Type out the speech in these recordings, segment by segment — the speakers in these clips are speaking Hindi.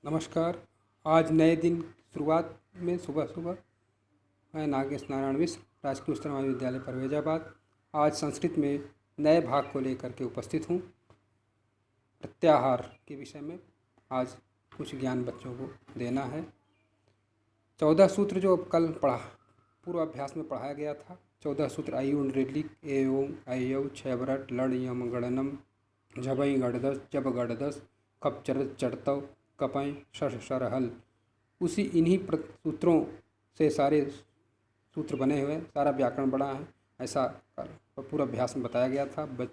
नमस्कार। आज नए दिन की शुरुआत में सुबह सुबह मैं नागेश नारायण मिश्र, राजकीय उच्चतर माध्यमिक विद्यालय परवेजाबाद, आज संस्कृत में नए भाग को लेकर के उपस्थित हूँ। प्रत्याहार के विषय में आज कुछ ज्ञान बच्चों को देना है। 14 सूत्र जो कल पूर्वाभ्यास में पढ़ाया गया था, 14 सूत्र अयुण ऋलिक एवं अयव छयवरट लड़ यम गणनम झबई गढ़दस जब गढ़दस कप चरत चढ़तव कपय शश सरहल, उसी इन्हीं सूत्रों से सारे सूत्र बने हुए, सारा व्याकरण बना है। ऐसा पूरा अभ्यास में बताया गया था।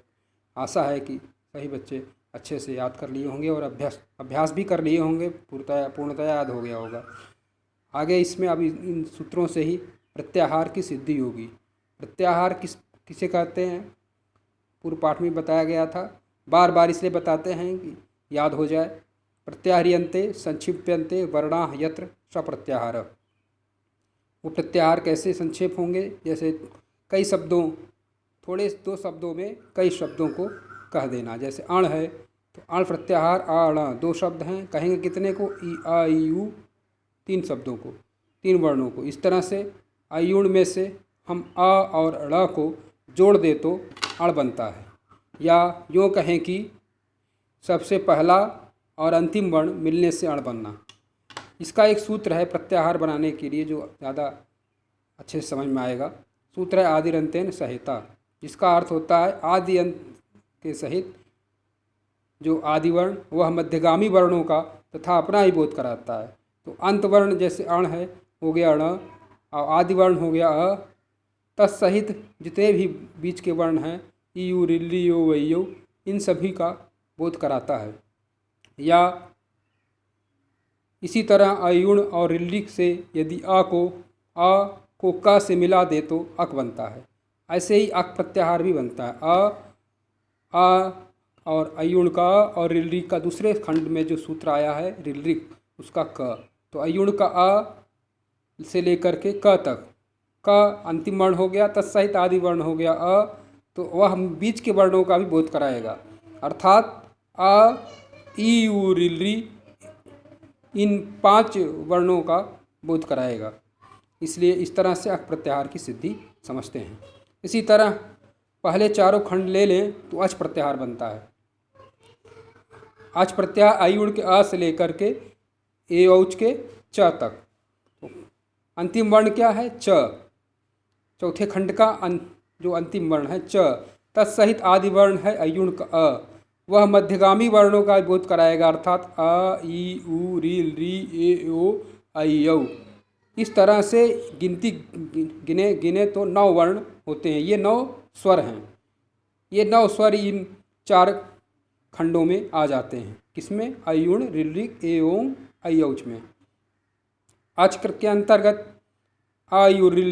आशा है कि सही बच्चे अच्छे से याद कर लिए होंगे और अभ्यास भी कर लिए होंगे, पूर्णतया याद हो गया होगा। आगे इसमें अभी इन सूत्रों से ही प्रत्याहार की सिद्धि होगी। प्रत्याहार किसे कहते हैं, पूर्व पाठ में बताया गया था। बार बार इसलिए बताते हैं कि याद हो जाए। प्रत्याहार्यन्ते संक्षिप्यन्ते वर्णा यत्र सप्रत्याहार। वो प्रत्याहार कैसे संक्षेप होंगे, जैसे कई शब्दों, थोड़े 2 शब्दों में कई शब्दों को कह देना। जैसे अण है तो अण प्रत्याहार अण 2 शब्द हैं, कहेंगे कितने को, ई आ ई उ 3 शब्दों को, 3 वर्णों को। इस तरह से अयुण में से हम अ और ण को जोड़ दे तो अण बनता है। या यूँ कहें कि सबसे पहला और अंतिम वर्ण मिलने से अण बनना। इसका एक सूत्र है प्रत्याहार बनाने के लिए जो ज़्यादा अच्छे से समझ में आएगा। सूत्र है आदिरंतेन सहिता, जिसका अर्थ होता है आदि अंत के सहित जो आदि वर्ण वह मध्यगामी वर्णों का तथा अपना ही बोध कराता है। तो अंत वर्ण जैसे अण है हो गया अण, और आदि वर्ण हो गया अ, तत्सहित जितने भी बीच के वर्ण हैं ई यू रिल्ली यो वैयो, इन सभी का बोध कराता है। या इसी तरह अयुण और ऋलिक से यदि अ को क से मिला दे तो अक बनता है। ऐसे ही अक प्रत्याहार भी बनता है। अ और अयुण का और ऋलिक का दूसरे खंड में जो सूत्र आया है ऋलिक, उसका क, तो अयुण का अ से लेकर के क तक, क अंतिम वर्ण हो गया, तत्सहित आदि वर्ण हो गया अ, तो वह हम बीच के वर्णों का भी बोध कराएगा। अर्थात अ ई यू ऋ इन 5 वर्णों का बोध कराएगा। इसलिए इस तरह से अक प्रत्याहार की सिद्धि समझते हैं। इसी तरह पहले चारों खंड ले लें तो अच प्रत्याहार बनता है। अच प्रत्याहार अयुण के अ से लेकर के ए औच के च तक। तो अंतिम वर्ण क्या है, च, चौथे खंड का जो अंतिम वर्ण है च, तत्सहित आदि वर्ण है अयुण का अ, वह मध्यगामी वर्णों का बोध कराएगा। अर्थात अ ई उ री ए ओ आई औ। इस तरह से गिनती गिने तो 9 वर्ण होते हैं। ये 9 स्वर हैं। ये 9 स्वर इन 4 खंडों में आ जाते हैं। किसमें, अयुण ऋलिक ए ओं आई औच में। अच के अंतर्गत आ यू ऋ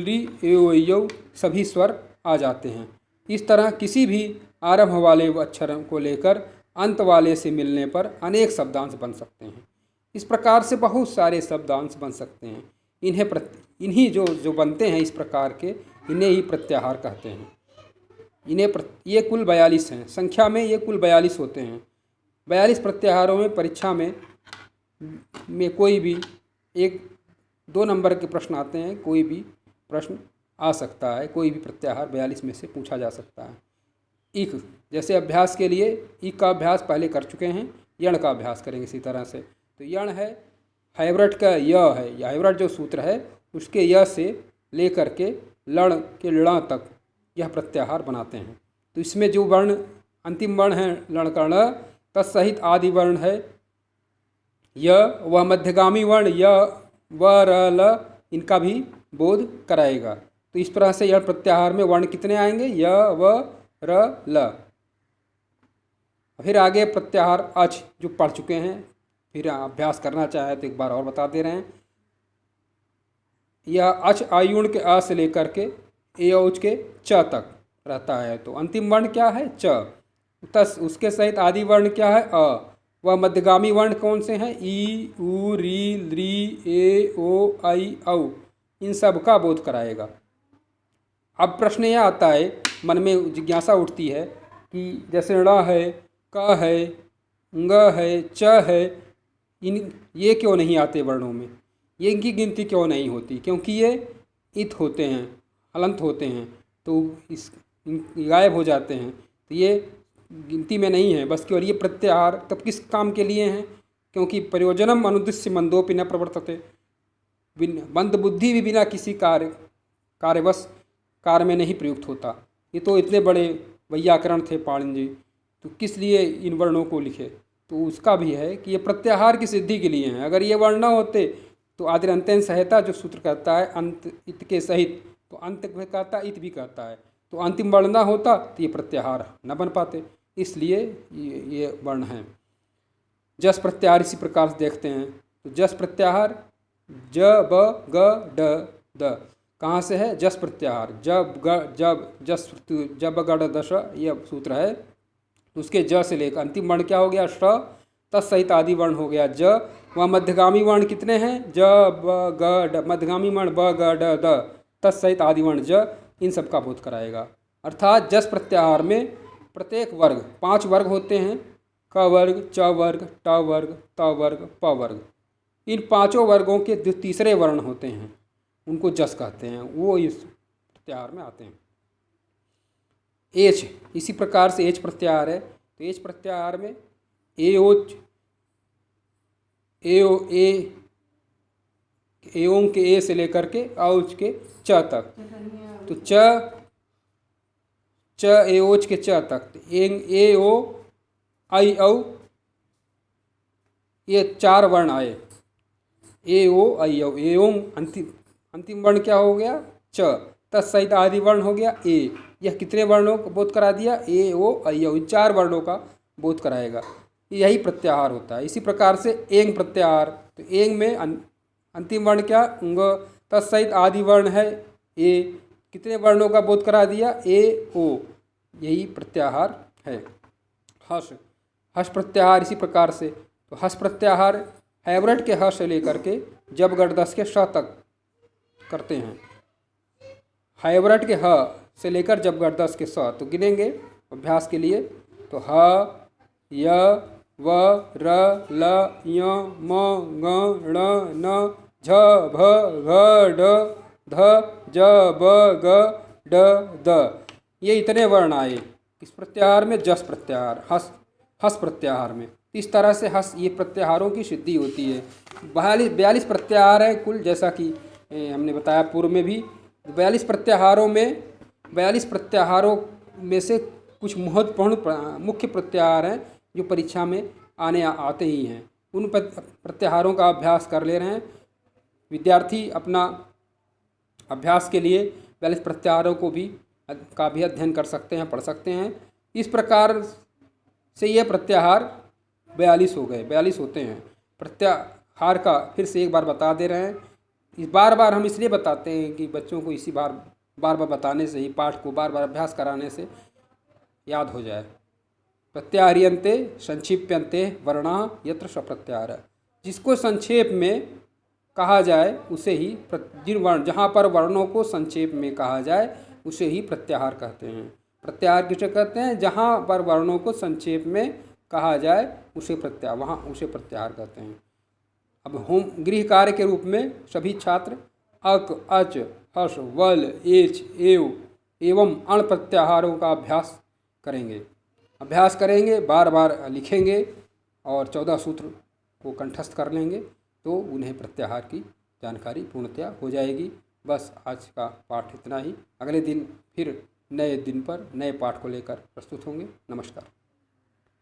ए ओ ऐ औ सभी स्वर आ जाते हैं। इस तरह किसी भी आरंभ वाले अक्षर को लेकर अंत वाले से मिलने पर अनेक शब्दांश बन सकते हैं। इस प्रकार से बहुत सारे शब्दांश बन सकते हैं। इन्हीं जो बनते हैं इस प्रकार के, इन्हें ही प्रत्याहार कहते हैं। ये कुल 42 हैं, संख्या में ये कुल 42 होते हैं। 42 प्रत्याहारों में परीक्षा में कोई भी 1-2 नंबर के प्रश्न आते हैं, कोई भी प्रश्न आ सकता है, कोई भी प्रत्याहार 42 में से पूछा जा सकता है। इक, जैसे अभ्यास के लिए इक का अभ्यास पहले कर चुके हैं, यण का अभ्यास करेंगे इसी तरह से। तो यण है हैवरट का य है, या हैवरट जो सूत्र है उसके य से लेकर के लण के ण तक यह प्रत्याहार बनाते हैं। तो इसमें जो वर्ण अंतिम वर्ण है लण का ण, तत्सहित आदि वर्ण है य, वह मध्यगामी वर्ण य व र ल, इनका भी बोध कराएगा। तो इस तरह से यह प्रत्याहार में वर्ण कितने आएंगे, य व र ल। फिर आगे प्रत्याहार अच जो पढ़ चुके हैं, फिर अभ्यास करना चाहे तो एक बार और बता दे रहे हैं। यह अच आयुण के अ से लेकर के ए औच के च तक रहता है। तो अंतिम वर्ण क्या है, च, तस उसके सहित आदि वर्ण क्या है, अ, वह मध्यगामी वर्ण कौन से हैं, ई उ री ए ओ आई औ, इन सब का बोध कराएगा। अब प्रश्न यह आता है, मन में जिज्ञासा उठती है कि जैसे ण है, क है, ङ है, च है, ये क्यों नहीं आते वर्णों में, ये इनकी गिनती क्यों नहीं होती, क्योंकि ये इत होते हैं, हलंत होते हैं, तो गायब हो जाते हैं, तो ये गिनती में नहीं है। बस केवल ये प्रत्याहार तब किस काम के लिए हैं, क्योंकि प्रयोजनम अनुद्देश्य मंदोपि न प्रवर्तते, मंद बुद्धि भी बिना किसी कार्यवश कार्य में नहीं प्रयुक्त होता। ये तो इतने बड़े वैयाकरण थे पाणिनि जी, तो किस लिए इन वर्णों को लिखे, तो उसका भी है कि ये प्रत्याहार की सिद्धि के लिए हैं। अगर ये वर्ण न होते तो आदि अंत्यन संहिता जो सूत्र कहता है अंत इत के सहित, तो अंत भी कहता है इत भी कहता है, तो अंतिम वर्ण ना होता तो ये प्रत्याहार न बन पाते, इसलिए ये वर्ण हैं। जस प्रत्याहार इसी प्रकार से देखते हैं, तो जस प्रत्याहार ज ब ग ड द कहाँ से है, जस प्रत्याहार, जब ग जब जस जब ग ड दश यह सूत्र है, तो उसके ज से लेकर अंतिम वर्ण क्या हो गया, श, तत्सहित आदि वर्ण हो गया ज, वह मध्यगामी वर्ण कितने हैं, ज ब ग ड, मध्यगामी वर्ण ब ग ड द, तत्सहित आदि वर्ण ज, इन सब का बोध कराएगा। अर्थात जस प्रत्याहार में प्रत्येक वर्ग 5 वर्ग होते हैं, क वर्ग, च वर्ग, ट वर्ग, त वर्ग, प वर्ग। इन 5 वर्गों के जो तीसरे वर्ण होते हैं उनको जस कहते हैं, वो इस प्रत्याहार में आते हैं। एच, इसी प्रकार से एच प्रत्याहार है, तो एच प्रत्याहार में एओच एओं के ए से लेकर के औच के च तक, तो च एओच के च तक, एंग ए ओ आई औ ये 4 वर्ण आए, ए ओ आई औ, एओं अंतिम वर्ण क्या हो गया, च, तत्सहित आदि वर्ण हो गया ए। यह कितने वर्णों को बोध करा दिया, ए ओ आई औ, 4 वर्णों का बोध कराएगा। यही प्रत्याहार होता है। इसी प्रकार से एंग प्रत्याहार, तो एंग में अंतिम वर्ण क्या, उंग, तत्सहित आदि वर्ण है ए, कितने वर्णों का बोध करा दिया, ए ओ, यही प्रत्याहार है। हस, हस प्रत्याहार इसी प्रकार से, तो हस प्रत्याहार हैवरेट के ह से लेकर के जब गढ़ के श तक करते हैं। हैवरेट के ह से लेकर जब गढ़ के स, तो गिनेंगे अभ्यास के लिए, तो ह य व र ल य म ग ण न झ भ घ ढ ध ज ब ग ड द, ये इतने वर्ण आए किस प्रत्याहार में, जस प्रत्याहार, हस प्रत्याहार में। इस तरह से हस ये प्रत्याहारों की सिद्धि होती है। 42 प्रत्याहार है कुल, जैसा कि हमने बताया पूर्व में भी। 42 प्रत्याहारों में से कुछ महत्वपूर्ण मुख्य प्रत्याहार हैं जो परीक्षा में आते ही हैं। उन प्रत्याहारों का अभ्यास कर ले रहे हैं विद्यार्थी। अपना अभ्यास के लिए 42 प्रत्याहारों का भी अध्ययन कर सकते हैं, पढ़ सकते हैं। इस प्रकार से ये प्रत्याहार 42 हो गए, 42 होते हैं। प्रत्याहार का फिर से एक बार बता दे रहे हैं। इस बार हम इसलिए बताते हैं कि बच्चों को इसी बार बताने से ही, पाठ को बार अभ्यास कराने से याद हो जाए। प्रत्याहार्यन्ते संक्षिप्यन्ते वर्णा यत्र सप्रत्याहार, जिसको संक्षेप में कहा जाए उसे ही जहाँ पर वर्णों को संक्षेप में कहा जाए उसे ही प्रत्याहार कहते हैं। प्रत्याहार किसे कहते हैं, जहाँ पर वर्णों को संक्षेप में कहा जाए उसे प्रत्याहार कहते हैं। अब गृह कार्य के रूप में सभी छात्र अक, अच, हस, वल, एच, एव एवं अण प्रत्याहारों का अभ्यास करेंगे, बार लिखेंगे और 14 सूत्र को कंठस्थ कर लेंगे, तो उन्हें प्रत्याहार की जानकारी पूर्णतया हो जाएगी। बस आज का पाठ इतना ही। अगले दिन फिर नए दिन पर नए पाठ को लेकर प्रस्तुत होंगे। नमस्कार।